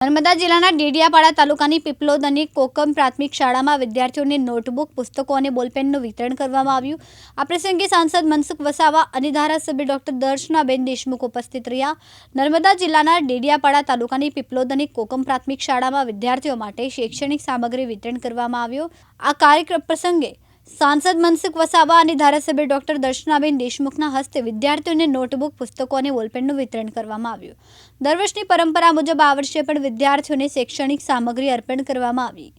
નર્મદા જિલ્લાના ડેડિયાપાડા તાલુકાની પીપલોદ અને કોકમ પ્રાથમિક શાળામાં વિદ્યાર્થીઓને નોટબુક, પુસ્તકો અને બોલપેનનું વિતરણ કરવામાં આવ્યું। આ પ્રસંગે સાંસદ મનસુખ વસાવા અને ધારાસભ્ય ડોક્ટર દર્શનાબેન દેશમુખ ઉપસ્થિત રહ્યા। નર્મદા જિલ્લાના ડેડિયાપાડા તાલુકાની પીપલોદ અને કોકમ પ્રાથમિક શાળામાં વિદ્યાર્થીઓ માટે શૈક્ષણિક સામગ્રી વિતરણ કરવામાં આવ્યું। આ કાર્યક્રમ પ્રસંગે सांसद मनसुख वसावा और धारासभ्य डॉक्टर दर्शनाबेन देशमुखना हस्ते विद्यार्थीओने नोटबुक, पुस्तकों और बोलपेनનું वितरण કરવામાં આવ્યું। दर वर्षनी परंपरा मुजब आ वर्षे पण विद्यार्थीओने शैक्षणिक सामग्री अर्पण કરવામાં આવી।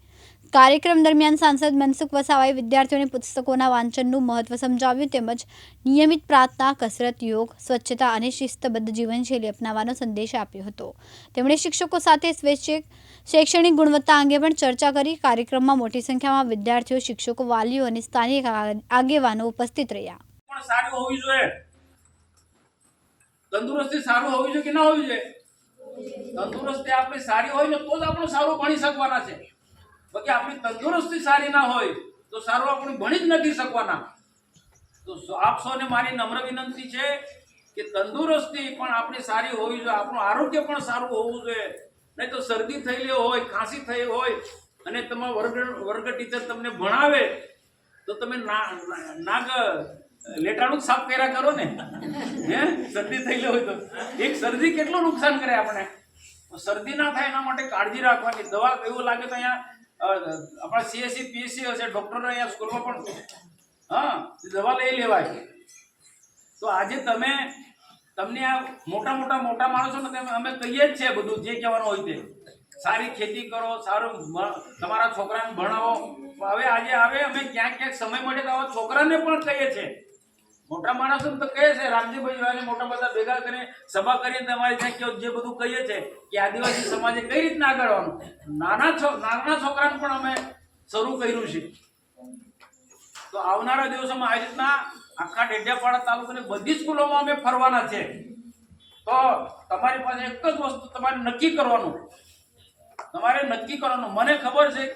कार्यक्रम दरमियान सांसद मनसुख वसावाए विद्यार्थीओने पुस्तकोना वांचनનું महत्व समजाव्યું તેમજ નિયમિત પ્રાર્થના, કસરત, યોગ, સ્વચ્છતા અને શિસ્તબદ્ધ જીવનશૈલી અપનાવવાનો સંદેશ આપ્યો હતો। તેમણે શિક્ષકો સાથે સ્વૈચ્છિક शैक्षणिक गुणवत्ता अंगे पण चर्चा करी। कार्यक्रम में मोटी संख्या में विद्यार्थियों, शिक्षकों, वालीओ और स्थानीय आगेवानो उपस्थित रह्या। सारी होवी जोईए, तंदुरुस्ती सारू होवी जोईए कि ना होवी जोईए। तंदुरुस्ती आपणी सारी होय ने तो ज आपण सारू भणी शकवाना छे। बाकी आपणी तंदुरुस्ती सारी ना होय तो सारू आपण भणी ज नथी शकवाना। तो आप सौने मारी नम्र विनंती छे कि तंदुरुस्ती पण आपणी सारी होवी जोईए, आपणुं आरोग्य पण सारू होवुं जोईए। नहीं तो सर्दी थयेली होय, खांसी थई होय अने तमारा वर्ग टीचर तमने भणावे तो तमे नाग लेटाणुं साफ कर्या करो ने। हे सर्दी थयेली होय तो एक सर्दी केटલું नुकसान करे आपणे। सर्दी ना थाय एना माटे काळजी राखवानी। दवा एवुं लागे तो अहींया आपणा सीएससी पीएससी हशे, डॉक्टर अहींया स्कूलमां पण हां दवा लई लेवाय। तो आजे तमे तमने आ मोटा मोटा मोटा माणसों ने अमे कहीए ज छे बधुं जे कहेवानुं होय ते सारी खेती करो, सारू तमारा छोकराने भणावो। हवे आजे आवे अमे क्यांक क्यांक समय मळे तो आवा छोकराने पण कहीए छे। मोटा माणसोने तो कहे छे, रामजीभाई वाले मोटा बधा भेगा करीने सभा करीने तमारे त्यां जे बधुं कहीए छे कि आदिवासी समाजे कई रीतना आगळ आवવાનું। नाना छोकराने पण अमे शरू कर्युं छे। तो आवनारा दिवसोमां आ रीतना आखा डेडियापाड़ा तालुकानी बधी स्कूलोमां अमे फरवाना छे। तो तमारी पासे एक ज वस्तु तमारे नक्की करवानुं, तमारे नक्की करवानुं। मने खबर छे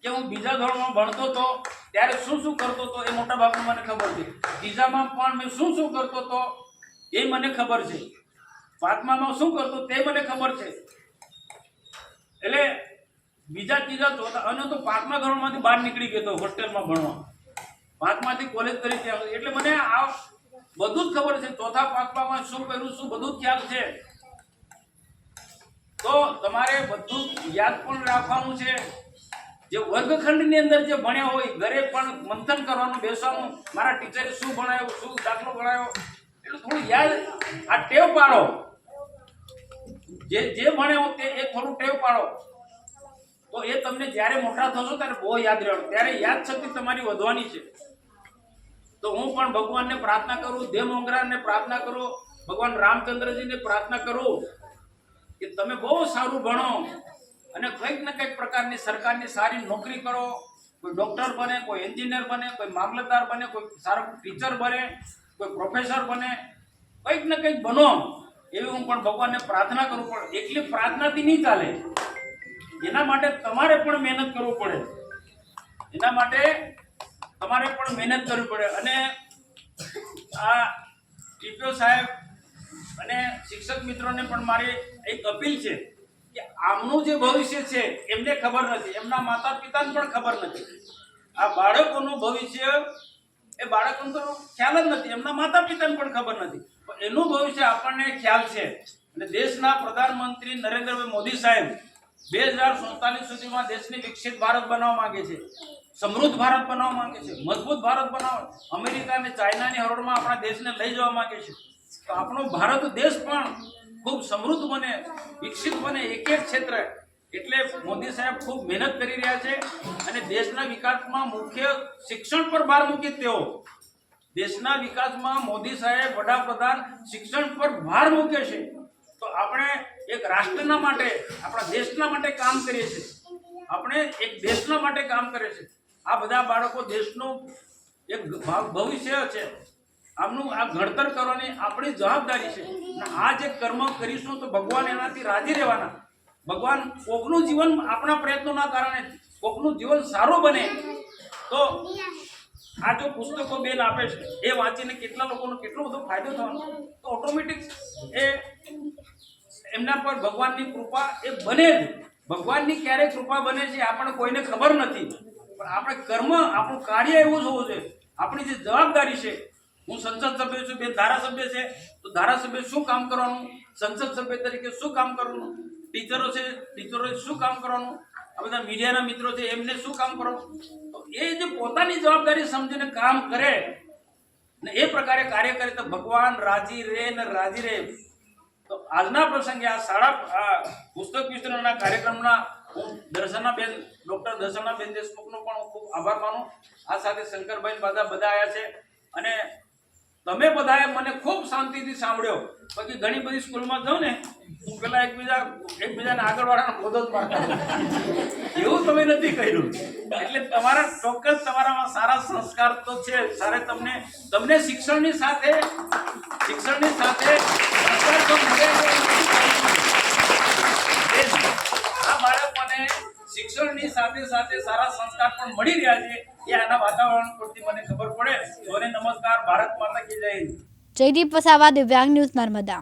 कि हूँ बीजा धोरणमां भणतो तो त्यारे शुं करतो तो ए मोटा भागनुं मने खबर छे। तीजामां पण मैं शुं करतो तो ए मने खबर छे। पांचमामां शुं करतो ते मने खबर छे। एटले बीजा तीजा चौथा अने तो पांचमा धोरणमांथी बहार निकળી गयो तो होस्टेलमां भणवा, पांचमाथी कॉलेज करी त्यां एटले मने आ બધું જ ખબર છે। ચોથા પાંચમામાં શું કર્યું શું બધું જ ખ્યાલ છે। તો તમારે બધું યાદ પણ રાખવાનું છે। જે વર્ગખંડની અંદર જે ભણ્યા હોય ઘરે પણ મંથન કરવાનું, બેસવાનું, મારા ટીચરે શું ભણાવ્યું, શું દાખલો ભણાવ્યો, એટલે થોડું યાદ આ ટેવ પાડો। જે ભણ્યા હોય તે એ થોડું ટેવ પાડો તો એ તમને જ્યારે મોટા થશો ત્યારે બહુ યાદ રહેવાનું, ત્યારે યાદ શક્તિ તમારી વધવાની છે। तो हूँ पण भगवान ने प्रार्थना करूँ, देव मोंगरा ने प्रार्थना करूँ, भगवान रामचंद्र जी ने प्रार्थना करूँ कि तमे बहुत सारू भणो अने कंईक ने कंईक प्रकारनी सरकारनी सारी नौकरी करो। कोई डॉक्टर बने, कोई एंजीनियर बने, कोई मामलतदार बने, कोई सारो टीचर बने, कोई प्रोफेसर बने, कंईक ने कंईक बनो एवी हूँ पण भगवान ने प्रार्थना करूँ। पण एकली प्रार्थनाथी नहीं चाले, एना माटे तमारे पण मेहनत करवू पड़े। एना माटे તમારે પણ મહેનત કરવી પડે। અને આ ટીપીઓ સાહેબ અને શિક્ષક મિત્રોને પણ મારી એક અપીલ છે કે આમનું જે ભવિષ્ય છે એમને ખબર નથી, એમના માતા પિતાને પણ ખબર નથી। આ બાળકોનું ભવિષ્ય એ બાળકોને તો ખ્યાલ જ નથી, એમના માતા પિતાને પણ ખબર નથી, પણ એનું ભવિષ્ય આપણને ખ્યાલ છે। અને દેશના પ્રધાનમંત્રી નરેન્દ્રભાઈ મોદી સાહેબ 2047 સુધીમાં દેશને વિકસિત ભારત બનાવવા માંગે છે, समृद्ध भारत बनावा मांगे छे, मजबूत भारत बनावा, अमेरिका ने चाइना ने हरोळमां आपणा देशने लई जवा मांगे छे। तो आपणो भारत देश पण खूब समृद्ध बने, विकसित बने एक एक क्षेत्र। एटले मोदी साहेब खूब मेहनत करी रह्या छे अने देशना विकासमां मुख्य शिक्षण पर भार मूके तेओ। देशना विकासमां मोदी साहेब वडाप्रधान शिक्षण पर भार मूके छे। तो आपणे एक राष्ट्રના માટે, આપણા દેશના માટે કામ કરીએ છીએ, આપણે એક દેશના માટે કામ કરે છે। આ બધા બાળકો દેશનું એક ભવિષ્ય છે, આમનું આ ઘડતર કરવાની આપણી જવાબદારી છે। આ જે કર્મ કરીશું તો ભગવાન એનાથી રાજી રહેવાના। ભગવાન કોકનું જીવન આપણા પ્રયત્નોના કારણે કોકનું જીવન સારું બને। તો આ જો પુસ્તકો બેન આપે છે એ વાંચીને કેટલા લોકોનો કેટલો બધો ફાયદો થવાનો, તો ઓટોમેટિક એમના પર ભગવાનની કૃપા એ બને જ. ભગવાનની ક્યારે કૃપા બને છે આપણને કોઈને ખબર નથી, પણ આપણે કર્મ, આપણું કાર્ય એવું જ હોવું જોઈએ. આપણી જે જવાબદારી છે, હું સંસદ સભ્ય છું, બે ધારાસભ્ય છે, તો ધારાસભ્ય શું કામ કરવાનું, સંસદ સભ્ય તરીકે શું કામ કરવાનું, ટીચરો છે, ટીચરોએ શું કામ કરવાનું, આ બધા મીડિયાના મિત્રો છે એમને શું કામ કરવાનું. તો એ જે પોતાની જવાબદારી સમજીને કામ કરે ને એ પ્રકારે કાર્ય કરે તો ભગવાન રાજી રહે ને રાજી રહે. તો આજના પ્રસંગે આ પુસ્તક વિતરણના કાર્યક્રમના હું ડોક્ટર દર્શનાબેન દેશમુખનો પણ હું ખૂબ આભાર માનું. આ સાથે શંકરભાઈ બધા આવ્યા છે અને તમે બધાએ મને ખૂબ શાંતિથી સાંભળ્યો. પછી ઘણી બધી સ્કૂલમાં જાઉં ને હું પેલા એકબીજાને આગળવાળાનો ખોદો જ મારતા એવું તમે નથી કર્યું. એટલે તમારા ચોક્કસ તમારામાં સારા સંસ્કાર તો છે. સારે તમને શિક્ષણની સાથે સંસ્કાર તો મળે છે. આ બાળકોને શિક્ષણની સાથે સારા સંસ્કાર પણ મળી રહ્યા છે એ આના વાતાવરણ પરથી મને ખબર પડે. નમસ્કાર. ભારત માતા કી જય. જયદીપ વસાવા, દિવ્યાંગ ન્યૂઝ, નર્મદા.